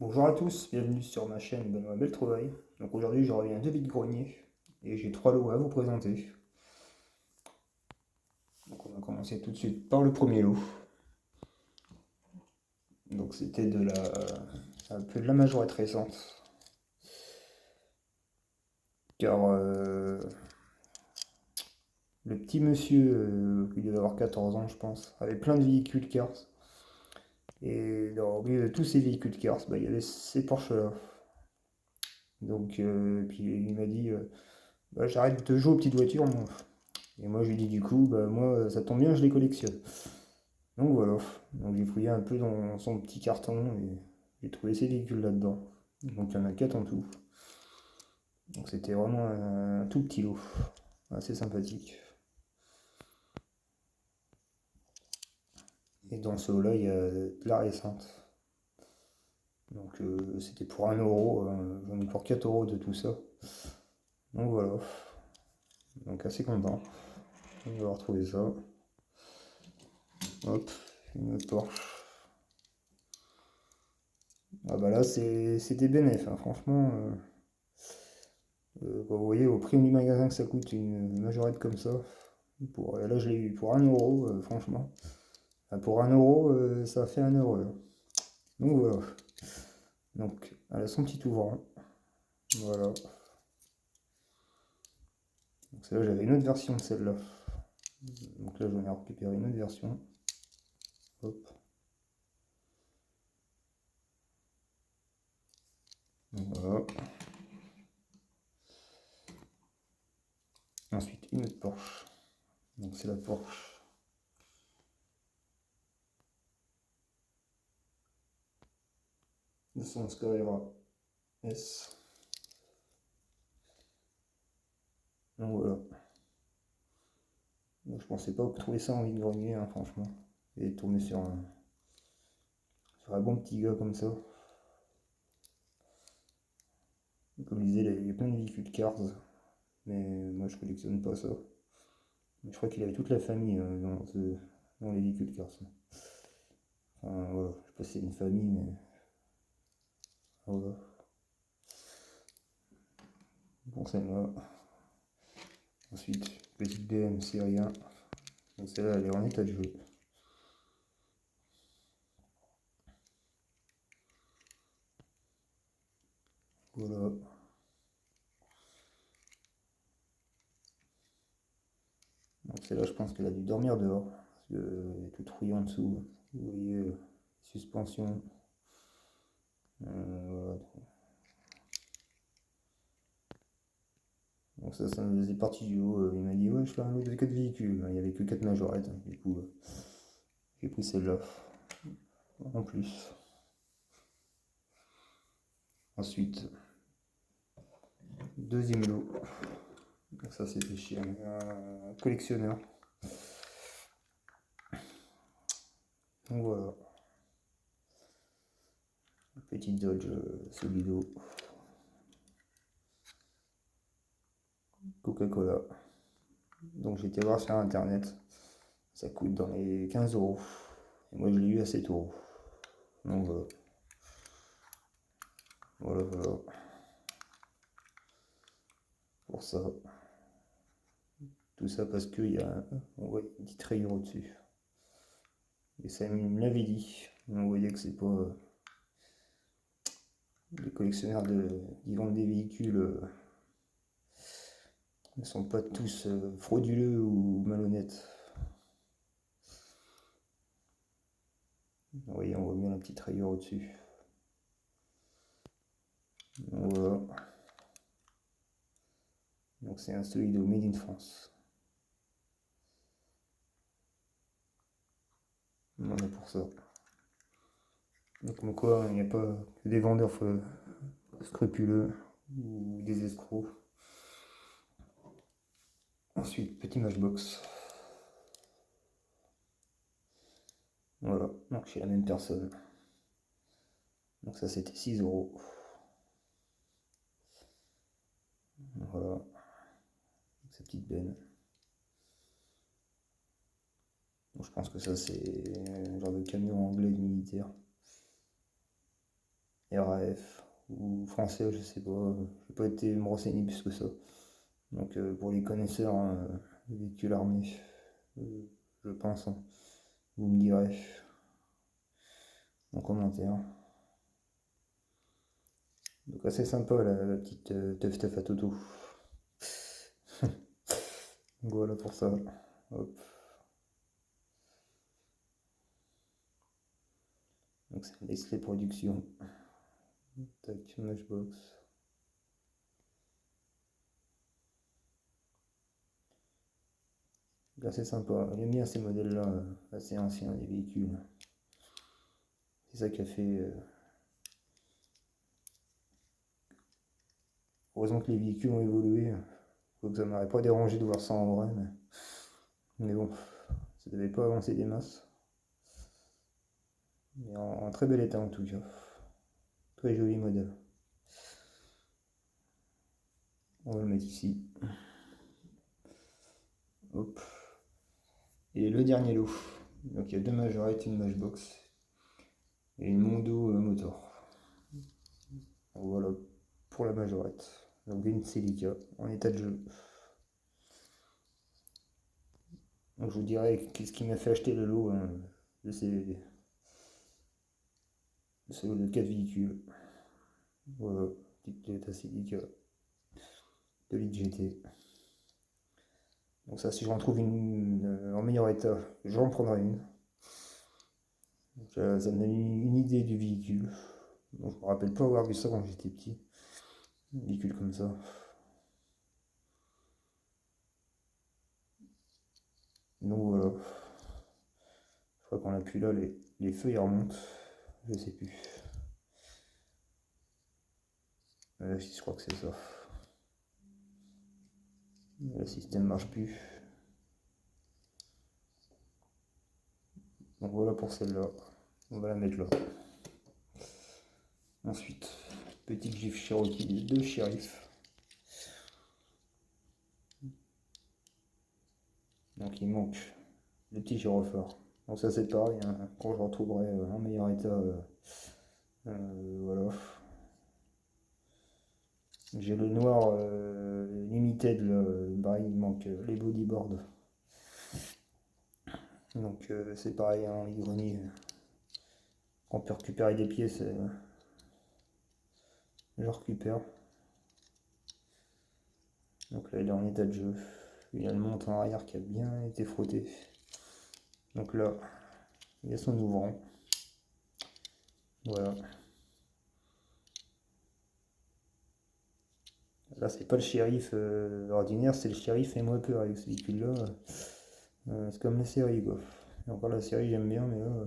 Bonjour à tous, bienvenue sur ma chaîne Benoît Beltrouvaille. Donc aujourd'hui je reviens de vide-grenier et j'ai 3 lots à vous présenter. Donc on va commencer tout de suite par le premier lot. Donc c'était un peu de la majorette récente. Car le petit monsieur, qui devait avoir 14 ans je pense, avait plein de véhicules Cars. Et dans au milieu de tous ces véhicules Cars, il y avait ces Porsche là. Donc puis il m'a dit j'arrête de jouer aux petites voitures moi. Et moi, je lui dis du coup, moi, ça tombe bien, je les collectionne. Donc voilà. Donc j'ai fouillé un peu dans son petit carton et j'ai trouvé ces véhicules là-dedans. Donc il y en a 4 en tout. Donc c'était vraiment un tout petit lot. Assez sympathique. Et dans ce lot-là, il y a de la récente. Donc c'était pour 1 euro. J'en ai pour 4 euros de tout ça. Donc voilà. Donc assez content. On va retrouver ça. Hop, une autre Porsche. Ah bah là c'est des bénéfices, hein, franchement. Quand vous voyez au prix du magasin que ça coûte une majorette comme ça, là je l'ai eu pour 1 euro, franchement. Pour 1 euro, ça fait 1 euro là. Donc voilà. Donc elle a son petit ouvrant. Voilà. Donc celle-là j'avais une autre version de celle-là. Donc là j'en ai récupéré une autre version. Hop. Voilà. Ensuite une autre Porsche. Donc c'est la Porsche 211 Carrera S. Donc voilà. Donc, je pensais pas trouver ça en vide-grenier, hein, franchement. Et tomber sur un bon petit gars comme ça. Comme je disais, il y a plein de véhicules Cars, mais moi je collectionne pas ça. Mais je crois qu'il avait toute la famille dans les véhicules Cars. Enfin voilà, je sais pas si c'est une famille, mais voilà. Bon, celle-là. Ensuite, petite BM série 1. Donc celle-là, elle est en état de jeu. Voilà. Donc celle-là, je pense qu'elle a dû dormir dehors, parce qu'elle est toute rouillée en dessous. Vous voyez, suspension. Voilà. Donc ça me faisait partie du lot. Il m'a dit ouais je fais un lot de 4 véhicules. Il n'y avait que 4 majorettes. Du coup j'ai pris celle-là en plus. Ensuite, deuxième lot. Donc ça c'était chez un collectionneur. Donc voilà. Petite Dodge Solido. Coca-Cola. Donc j'ai été voir sur internet. Ça coûte dans les 15 euros. Et moi je l'ai eu à 7 euros. Donc voilà. Voilà. Pour ça. Tout ça parce qu'il y a on voit une petite rayure au-dessus. Et ça il me l'avait dit. Donc vous voyez que c'est pas les collectionneurs qui vendent des véhicules ne sont pas tous frauduleux ou malhonnêtes. Vous voyez, on voit bien la petite rayure au-dessus. Donc voilà. Donc c'est un Solido Made in France. Voilà pour ça. Donc comme quoi, il n'y a pas que des vendeurs scrupuleux ou des escrocs. Ensuite, petit Matchbox. Voilà, donc chez la même personne. Donc ça c'était 6 euros. Voilà, sa petite benne. Donc je pense que ça c'est un genre de camion anglais de militaire. RAF ou français, je sais pas. J'ai pas été me renseigner plus que ça. Donc pour les connaisseurs, hein, véhicules armés, euh, je pense, hein, vous me direz en commentaire. Donc assez sympa la petite teuf teuf à Toto. Donc voilà pour ça. Hop. Donc c'est Nestlé Production. Tac, Matchbox. Assez sympa. J'aime bien ces modèles-là, assez anciens, les véhicules. C'est ça qui a fait. Heureusement que les véhicules ont évolué. Faut que ça m'aurait pas dérangé de voir ça en vrai, mais bon, ça devait pas avancer des masses. Mais en très bel état en tout cas. Très joli modèle. On va le mettre ici. Hop. Et le dernier lot. Donc il y a deux Majorette, une Matchbox et une Mondo Motor. Donc voilà pour la Majorette. Donc une Celica en état de jeu. Donc je vous dirai qu'est-ce qui m'a fait acheter le lot, hein, de ce lot de 4 véhicules. Voilà, petite Toyota Celica de litre GT. Donc ça, si j'en trouve une en meilleur état, j'en prendrai une. Donc, ça me donne une idée du véhicule. Donc, je me rappelle pas avoir vu ça quand j'étais petit. Un véhicule comme ça. Donc voilà. Je crois qu'on appuie là, les feux ils remontent. Je sais plus. Si je crois que c'est ça. Le système marche plus. Donc voilà pour celle-là. On va la mettre là. Ensuite, petit Jeep Cherokee de Sheriff. Donc il manque le petit gyrophare. Donc ça c'est pareil, hein, quand je retrouverai en meilleur état, voilà. J'ai le noir limited là, bah, il manque les bodyboards. Donc c'est pareil, hein, les greniers. Quand on peut récupérer des pièces, je récupère. Donc là il est en état de jeu. Il y a le montant arrière qui a bien été frotté. Donc là, il y a son ouvrant. Voilà. Là c'est pas le shérif ordinaire, c'est le shérif et moi peur avec ce véhicule là. C'est comme la série quoi. Et encore la série j'aime bien mais là,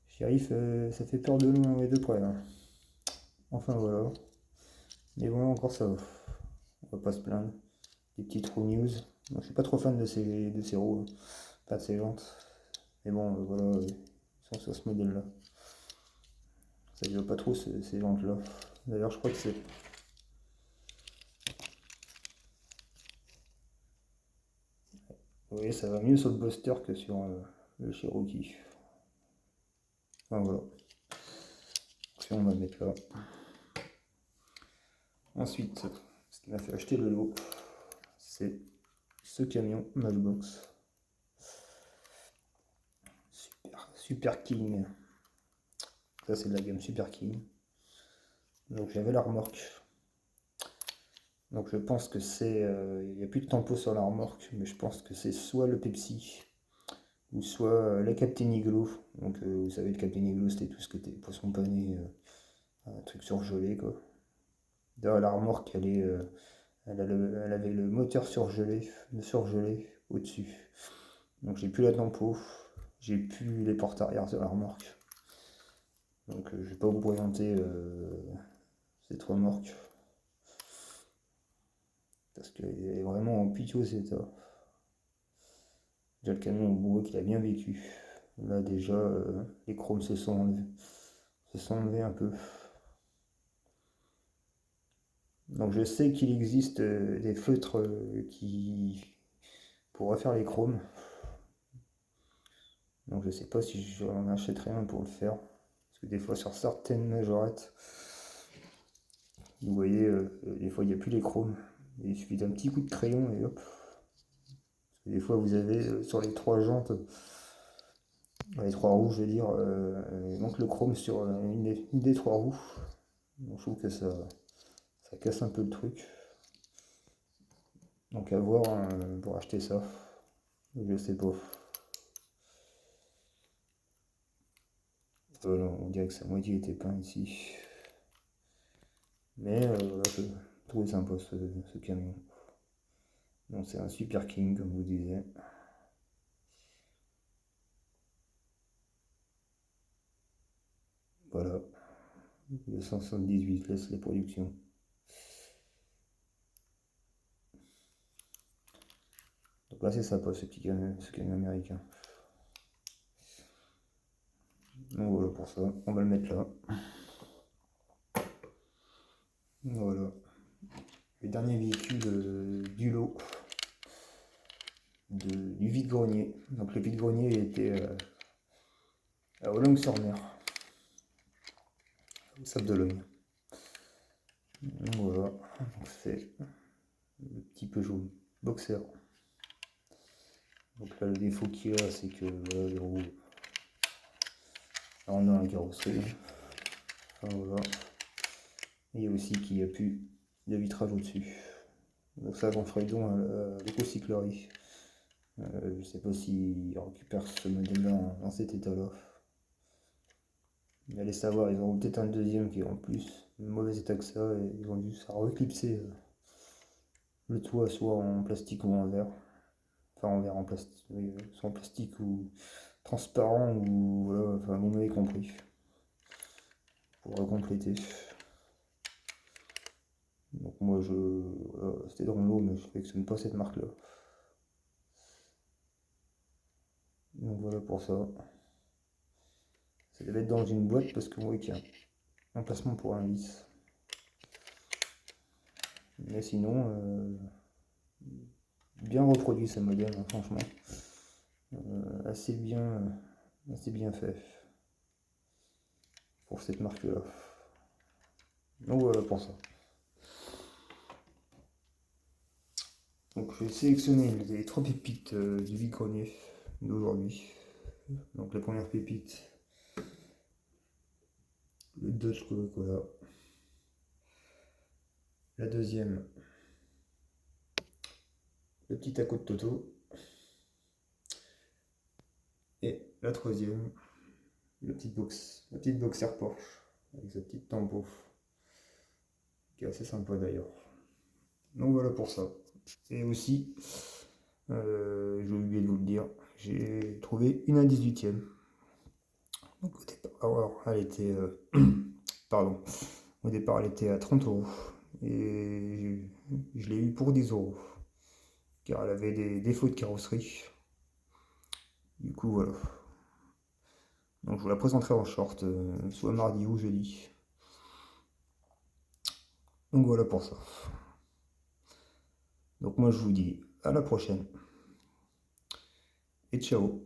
shérif ça fait peur de loin et de près là. Enfin voilà. Mais bon encore ça va. On va pas se plaindre. Des petits trous news. Moi, je suis pas trop fan de ces roues, pas de ces jantes. Mais bon voilà, ils sont sur ce modèle là. Ça ne va pas trop ces jantes là. D'ailleurs je crois que c'est. Vous voyez ça va mieux sur le Buster que sur le Cherokee. Enfin voilà. Si on va le mettre là. Ensuite, ce qui m'a fait acheter le lot, c'est ce camion Matchbox. Super King. Ça c'est de la gamme Super King. Donc j'avais la remorque. Donc je pense que c'est... il n'y a plus de tempo sur la remorque, mais je pense que c'est soit le Pepsi, ou soit la Captain Igloo. Donc vous savez, le Captain Igloo c'était tout ce qui était poisson pané, un truc surgelé quoi. D'ailleurs la remorque elle avait le moteur surgelé au-dessus. Donc j'ai plus la tempo, j'ai plus les portes arrière de la remorque. Donc je vais pas vous présenter cette remorque. Parce qu'elle est vraiment en piteux état. Déjà le camion on voit qu'il a bien vécu. Là déjà les chromes se sont enlevés un peu. Donc je sais qu'il existe des feutres qui pour refaire les chromes. Donc je sais pas si j'en achèterai un pour le faire. Parce que des fois sur certaines majorettes, vous voyez, des fois il n'y a plus les chromes. Il suffit d'un petit coup de crayon et hop. Parce que des fois vous avez sur les trois jantes, les trois roues je veux dire, il manque le chrome sur une des trois roues. Donc, je trouve que ça casse un peu le truc. Donc à voir pour acheter ça. Je sais pas. On dirait que sa moitié était peint ici. Mais voilà, je trouvais sympa ce camion. Donc c'est un Super King comme je vous disais. Voilà. 278 laisse les productions. Donc là c'est sympa ce camion américain. Donc voilà pour ça, on va le mettre là. Voilà. Le dernier véhicule du lot du vide-grenier. Donc le vide-grenier était à Boulogne-sur-Mer, au Sable d'Olonne. Donc voilà, c'est le petit Peugeot Boxer. Donc là le défaut qu'il a c'est que voilà, les roues rentrent dans la carrosserie. Enfin voilà. Et aussi qu'il n'y a plus de vitrage au-dessus. Donc ça j'en ferai don à l'éco-cyclerie. Je sais pas s'ils récupèrent ce modèle-là dans cet état-là. Mais allez savoir, ils auront peut-être un deuxième qui est en plus mauvais état que ça, et ils ont dû ça reclipser le toit soit en plastique ou en verre. Enfin en verre, en plastique, oui, soit en plastique ou transparent ou voilà, enfin vous m'avez compris. Pour recompléter. Donc moi voilà, c'était dans l'eau mais je sélectionne pas cette marque là. Donc voilà pour ça. Ça devait être dans une boîte parce que vous voyez qu'il y a un emplacement pour un vis. Mais sinon, bien reproduit ce modèle, hein, franchement. Assez bien fait pour cette marque là. Donc voilà pour ça. Donc je vais sélectionner les trois pépites du vide-grenier d'aujourd'hui. Donc la première pépite, le Dodge Coca-Cola. La deuxième, le petit taco de Toto. Et la troisième, la petite boxer Porsche avec sa petite tambour qui est assez sympa d'ailleurs. Donc voilà pour ça. Et aussi, j'ai oublié de vous le dire, j'ai trouvé une à 18ème. Donc au départ, alors, elle était, pardon, au départ elle était à 30 € et je l'ai eu pour 10 € car elle avait des défauts de carrosserie. Du coup voilà. Donc je vous la présenterai en short, soit mardi ou jeudi. Donc voilà pour ça. Donc moi je vous dis à la prochaine et ciao.